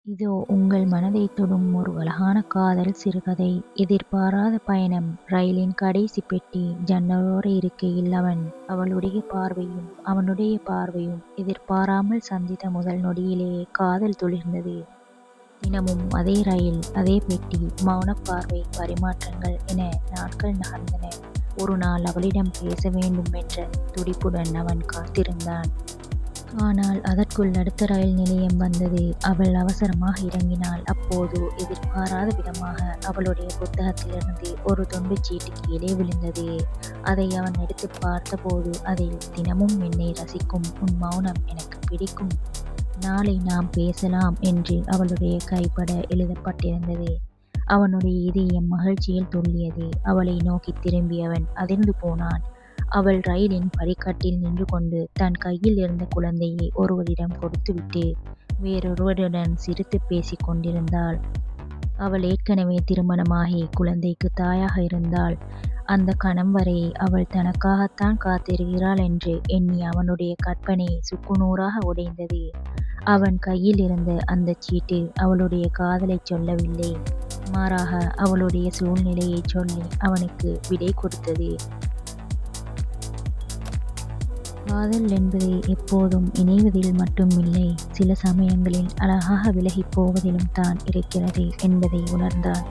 இதோ உங்கள் மனதைத் தொடும் ஒரு அழகான காதல் சிறுகதை. எதிர்பாராத பயணம். ரயிலின் கடைசி பெட்டி. ஜன்னலோர இருக்கையில் அவளுடைய பார்வையும் அவனுடைய பார்வையும் எதிர்பாராமல் சந்தித்த முதல் நொடியிலேயே காதல் துளிர்த்தது. தினமும் அதே ரயில், அதே பெட்டி, மௌனப் பார்வை பரிமாற்றங்கள் என நாட்கள் நகர்ந்தன. ஒரு நாள் அவளிடம் பேச வேண்டும் என்ற துடிப்புடன் அவன் காத்திருந்தான். ஆனால் அதற்குள் அடுத்த ரயில் நிலையம் வந்தது. அவள் அவசரமாக இறங்கினாள். அப்போது எதிர்பாராத விதமாக அவளுடைய புத்தகத்திலிருந்து ஒரு துண்டுச் சீட்டு கீழே விழுந்தது. அதை அவன் எடுத்துப் பார்த்தபோது அதில், தினமும் என்னை ரசிக்கும் உன் மௌனம் எனக்கு பிடிக்கும். நாளை நாம் பேசலாம் என்று அவளுடைய கைப்பட எழுதப்பட்டிருந்தது. அவனுடைய இதயம் மகிழ்ச்சியில் துள்ளியது. அவளை நோக்கித் திரும்பிய அவன் அதிர்ந்து போனான். அவள் ரயிலின் படிக்கட்டில் நின்று கொண்டு தன் கையில் இருந்த குழந்தையை ஒருவரிடம் கொடுத்துவிட்டு வேறொருவருடன் சிரித்துப் பேசிக் கொண்டிருந்தாள். அவள் ஏற்கனவே திருமணமாகி குழந்தைக்கு தாயாக இருந்தாள். அந்த கணம் வரை அவள் தனக்காகத்தான் காத்திருக்கிறாள் என்று எண்ணி அவனுடைய கற்பனை சுக்குநூறாக உடைந்தது. அவன் கையில் இருந்த அந்தச் சீட்டு அவளுடைய காதலைச் சொல்லவில்லை, மாறாக அவளுடைய சூழ்நிலையைச் சொல்லி அவனுக்கு விடை கொடுத்தது. காதல் என்பது எப்போதும் இணைவதில் மட்டுமில்லை, சில சமயங்களில் அழகாக விலகிப் போவதிலும் தான் இருக்கிறது என்பதை உணர்ந்தான்.